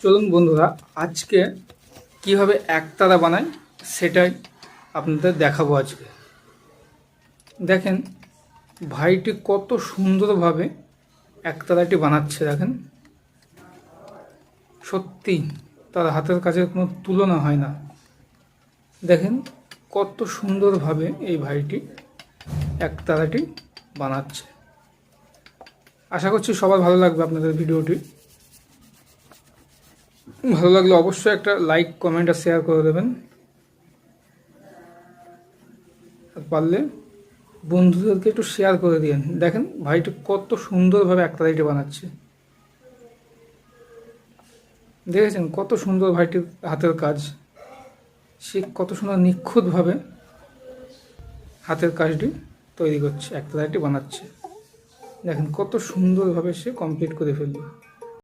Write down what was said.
চলুন বন্ধুরা, আজকে কিভাবে একতারা বানাই সেটাই আপনাদের দেখাবো। আজকে দেখেন ভাইটি কত সুন্দরভাবে একতারাটি বানাচ্ছে। দেখেন সত্যি তার হাতের কাজের কোনো তুলনা হয় না। দেখেন কত সুন্দরভাবে এই ভাইটি একতারাটি বানাচ্ছে। আশা করছি সবার ভালো লাগবে আপনাদের ভিডিওটি। ভালো লাগলে অবশ্যই একটা লাইক, কমেন্ট আর শেয়ার করে দেবেন। আর পারলে বন্ধুদেরকে একটু শেয়ার করে দিন। দেখেন ভাইটি কত সুন্দরভাবে একতারাটি বানাচ্ছে। দেখেছেন কত সুন্দর ভাইটির হাতের কাজ। সে কত সুন্দর নিখুঁতভাবে হাতের কাজটি তৈরি করছে, একতারাটি বানাচ্ছে। দেখেন কত সুন্দরভাবে সে কমপ্লিট করে ফেললো।